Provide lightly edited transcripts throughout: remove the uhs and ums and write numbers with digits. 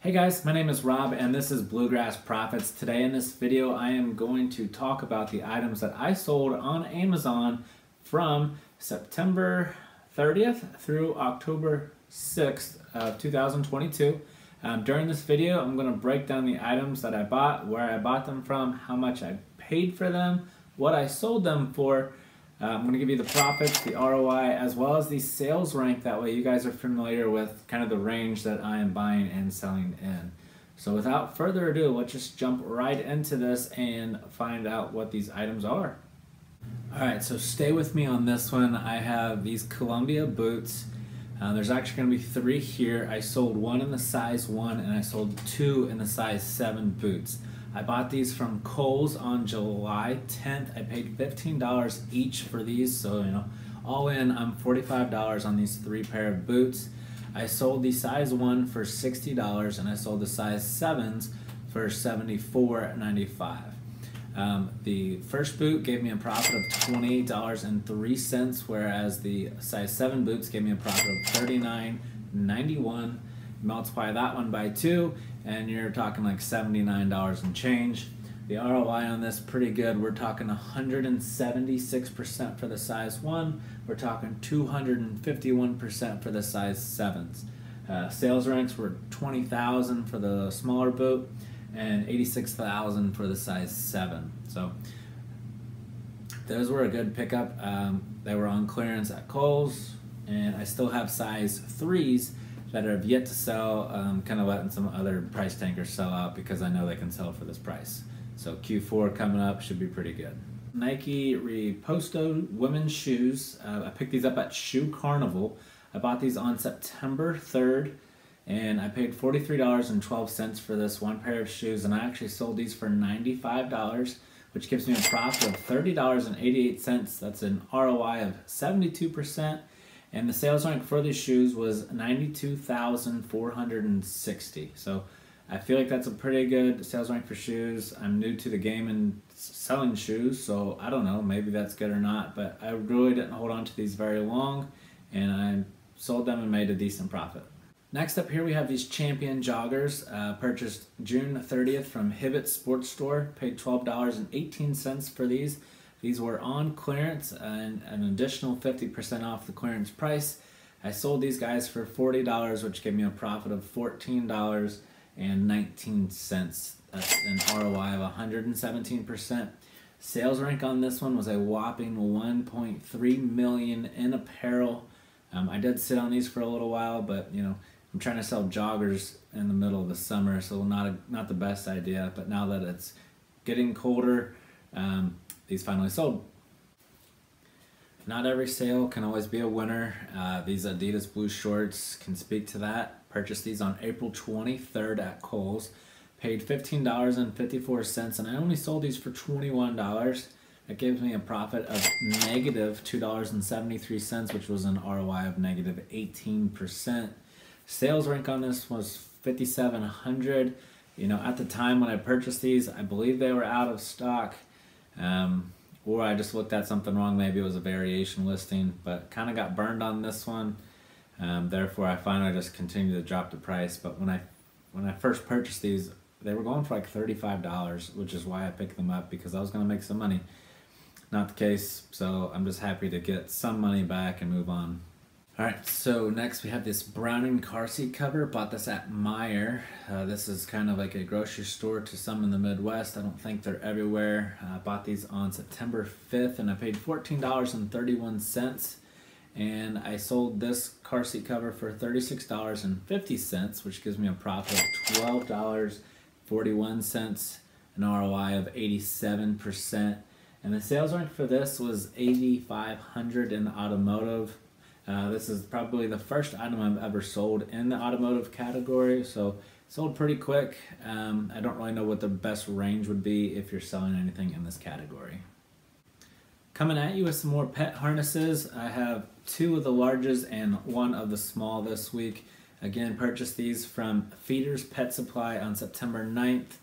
Hey guys, my name is Rob and this is Bluegrass Profits. Today in this video I am going to talk about the items that I sold on Amazon from September 30th through October 6th of 2022. During this video I'm going to break down the items that I bought, where I bought them from, how much I paid for them, what I sold them for. I'm going to give you the profits, the ROI, as well as the sales rank. That way you guys are familiar with kind of the range that I am buying and selling in. So without further ado, let's just jump right into this and find out what these items are. Alright, so stay with me on this one. I have these Columbia boots. There's actually going to be 3 here. I sold 1 in the size 1 and I sold 2 in the size 7 boots. I bought these from Kohl's on July 10th. I paid $15 each for these, so all in I'm $45 on these 3 pair of boots. I sold the size 1 for $60 and I sold the size 7s for $74.95. The first boot gave me a profit of $28.03, whereas the size 7 boots gave me a profit of $39.91. Multiply that one by 2 and you're talking like $79 and change. The ROI on this pretty good. We're talking 176% for the size 1. We're talking 251% for the size 7s. Sales ranks were 20,000 for the smaller boot and 86,000 for the size 7. So those were a good pickup. They were on clearance at Kohl's, and I still have size 3s that have yet to sell, kind of letting some other price tankers sell out because I know they can sell for this price. So Q4 coming up should be pretty good. Nike Reposto women's shoes. I picked these up at Shoe Carnival. I bought these on September 3rd and I paid $43.12 for this one pair of shoes, and I actually sold these for $95, which gives me a profit of $30.88. That's an ROI of 72%. And the sales rank for these shoes was 92,460. So I feel like that's a pretty good sales rank for shoes. I'm new to the game and selling shoes, so I don't know, maybe that's good or not, but I really didn't hold on to these very long and I sold them and made a decent profit. Next up here we have these Champion joggers, purchased June 30th from Hibbett Sports Store, paid $12.18 for these. These were on clearance and an additional 50% off the clearance price. I sold these guys for $40, which gave me a profit of $14.19. That's an ROI of 117%. Sales rank on this one was a whopping 1.3 million in apparel. I did sit on these for a little while, but I'm trying to sell joggers in the middle of the summer, so not the best idea. But now that it's getting colder, these finally sold. Not every sale can always be a winner. These Adidas blue shorts can speak to that. Purchased these on April 23rd at Kohl's. Paid $15.54 and I only sold these for $21. That gives me a profit of negative $2.73, which was an ROI of negative 18%. Sales rank on this was 5,700. At the time when I purchased these, I believe they were out of stock. Or I just looked at something wrong. Maybe it was a variation listing, but kind of got burned on this one. Therefore, I finally just continued to drop the price. But when I first purchased these, they were going for like $35, which is why I picked them up, because I was going to make some money. Not the case, so I'm just happy to get some money back and move on. Alright, so next we have this Browning car seat cover. Bought this at Meijer. This is kind of like a grocery store to some in the Midwest. I don't think they're everywhere. Bought these on September 5th and I paid $14.31. And I sold this car seat cover for $36.50, which gives me a profit of $12.41, an ROI of 87%. And the sales rank for this was 8,500 in the automotive. This is probably the first item I've ever sold in the automotive category, so sold pretty quick. I don't really know what the best range would be if you're selling anything in this category. Coming at you with some more pet harnesses. I have 2 of the larges and 1 of the small this week. Again, purchased these from Feeders Pet Supply on September 9th.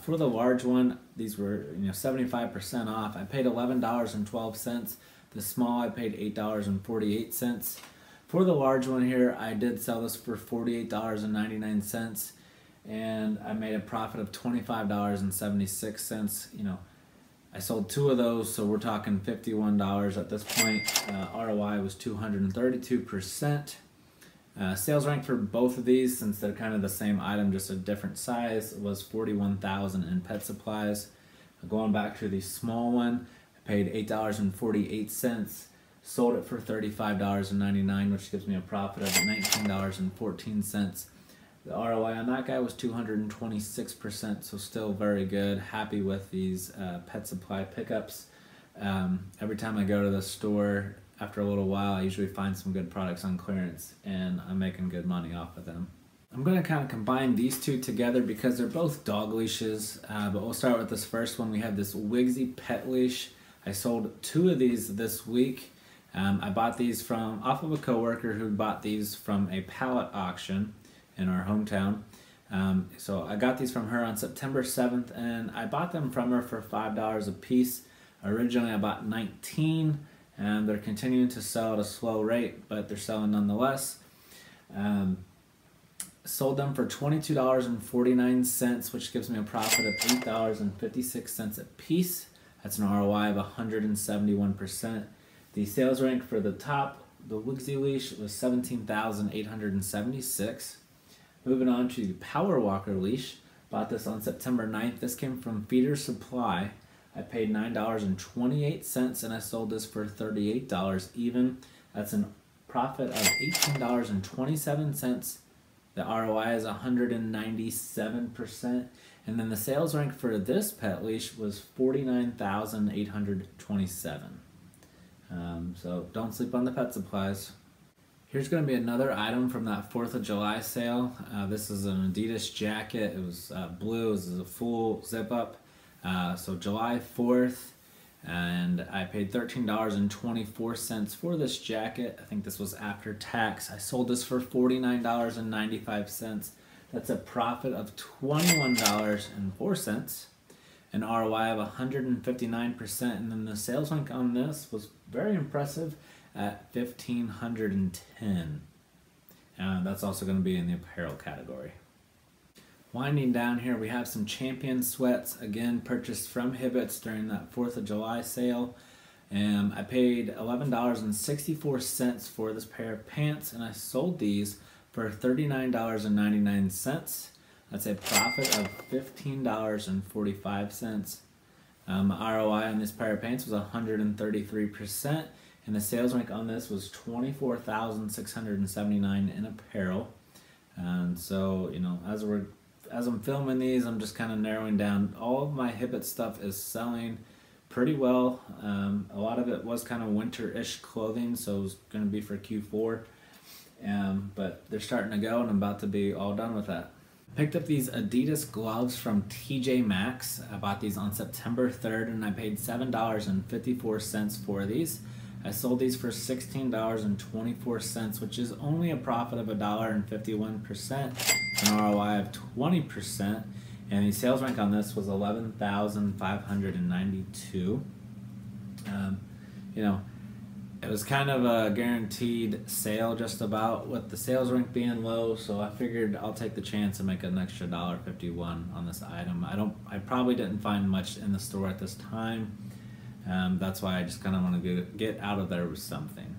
For the large one, these were 75% off. I paid $11.12. The small I paid $8.48. For the large one here, I did sell this for $48.99. and I made a profit of $25.76. You know, I sold 2 of those, so we're talking $51 at this point. ROI was 232%. Sales rank for both of these, since they're kind of the same item, just a different size, was 41,000 in pet supplies. Going back to the small one, I paid $8.48, sold it for $35.99, which gives me a profit of $19.14. The ROI on that guy was 226%, so still very good. Happy with these pet supply pickups. Every time I go to the store, after a little while, I usually find some good products on clearance, and I'm making good money off of them. I'm going to kind of combine these two together because they're both dog leashes, but we'll start with this first one. We have this Wigsy pet leash. I sold 2 of these this week. I bought these off of a coworker who bought these from a pallet auction in our hometown. So I got these from her on September 7th, and I bought them from her for $5 a piece. Originally I bought 19, and they're continuing to sell at a slow rate, but they're selling nonetheless. Sold them for $22.49, which gives me a profit of $8.56 a piece. That's an ROI of 171%. The sales rank for the Wigsy leash was 17,876. Moving on to the Power Walker leash. Bought this on September 9th. This came from Feeder Supply. I paid $9.28, and I sold this for $38 even. That's a profit of $18.27. The ROI is 197%. And then the sales rank for this pet leash was 49,827. So don't sleep on the pet supplies. Here's going to be another item from that 4th of July sale. This is an Adidas jacket. It was blue. This is a full zip up. So July 4th, and I paid $13.24 for this jacket. I think this was after tax. I sold this for $49.95. That's a profit of $21.04, an ROI of 159%, and then the sales rank on this was very impressive at 1,510. That's also going to be in the apparel category. Winding down here, we have some Champion sweats, again purchased from Hibbett's during that 4th of July sale. I paid $11.64 for this pair of pants, and I sold these for $39.99. That's a profit of $15.45. ROI on this pair of pants was 133%, and the sales rank on this was 24,679 in apparel. And so, you know, as I'm filming these, I'm just kind of narrowing down. All of my Hibbett stuff is selling pretty well. A lot of it was kind of winter-ish clothing, so it was going to be for Q4. But they're starting to go, and I'm about to be all done with that. Picked up these Adidas gloves from TJ Maxx. I bought these on September 3rd, and I paid $7.54 for these. I sold these for $16.24, which is only a profit of $1.51%, an ROI of 20%, and the sales rank on this was 11,592. You know, it was kind of a guaranteed sale just about, with the sales rank being low, so I figured I'll take the chance and make an extra $1.51 on this item. I probably didn't find much in the store at this time. That's why I just kind of want to get out of there with something.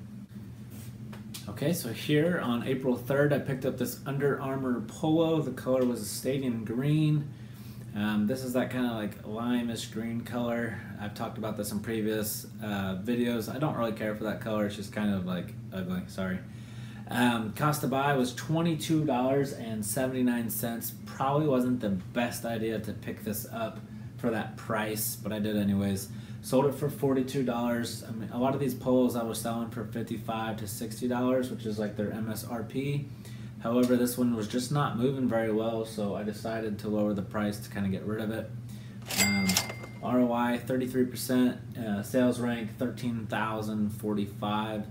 Okay, so here on April 3rd, I picked up this Under Armour polo. The color was a stadium green. This is that kind of like lime-ish green color. I've talked about this in previous videos. I don't really care for that color. It's just kind of like ugly, sorry. Cost to buy was $22.79. Probably wasn't the best idea to pick this up for that price, but I did anyways. Sold it for $42. I mean, a lot of these polos I was selling for $55 to $60, which is like their MSRP. However, this one was just not moving very well, so I decided to lower the price to kind of get rid of it. ROI 33%, sales rank 13,045.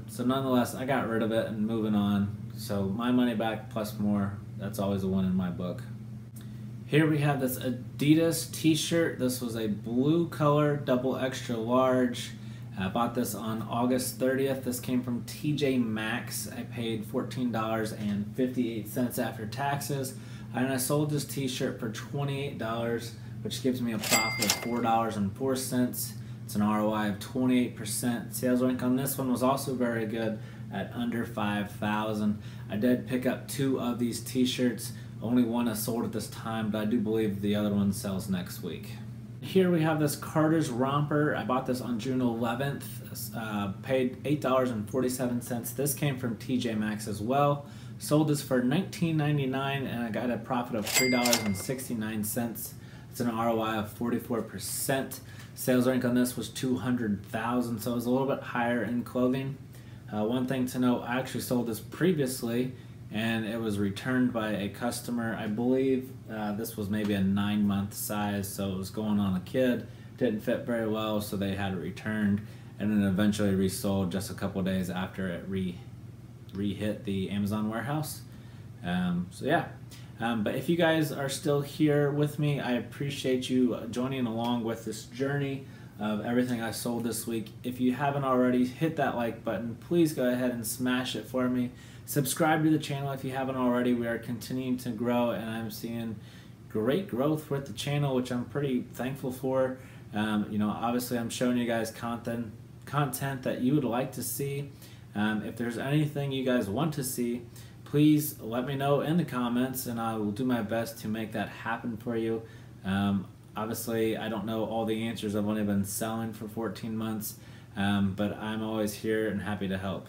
So nonetheless, I got rid of it and moving on. So my money back plus more. That's always a win in my book. Here we have this Adidas t-shirt. This was a blue color, double extra large. I bought this on August 30th. This came from TJ Maxx. I paid $14.58 after taxes. And I sold this t-shirt for $28, which gives me a profit of $4.04. It's an ROI of 28%. Sales rank on this one was also very good at under 5,000. I did pick up 2 of these t-shirts. Only one is sold at this time, but I do believe the other one sells next week. Here we have this Carter's Romper. I bought this on June 11th. Paid $8.47. This came from TJ Maxx as well. Sold this for $19.99 and I got a profit of $3.69. It's an ROI of 44%. Sales rank on this was 200,000, so it was a little bit higher in clothing. One thing to note, I actually sold this previously and it was returned by a customer. I believe this was maybe a 9-month size, so it was going on a kid. Didn't fit very well, so they had it returned and then eventually resold just a couple days after it re-hit the Amazon warehouse. So yeah. But if you guys are still here with me, I appreciate you joining along with this journey of everything I sold this week. If you haven't already, hit that like button. Please go ahead and smash it for me. Subscribe to the channel if you haven't already. We are continuing to grow and I'm seeing great growth with the channel, which I'm pretty thankful for. You know, obviously I'm showing you guys content that you would like to see. If there's anything you guys want to see, please let me know in the comments and I will do my best to make that happen for you. Obviously, I don't know all the answers. I've only been selling for 14 months, but I'm always here and happy to help.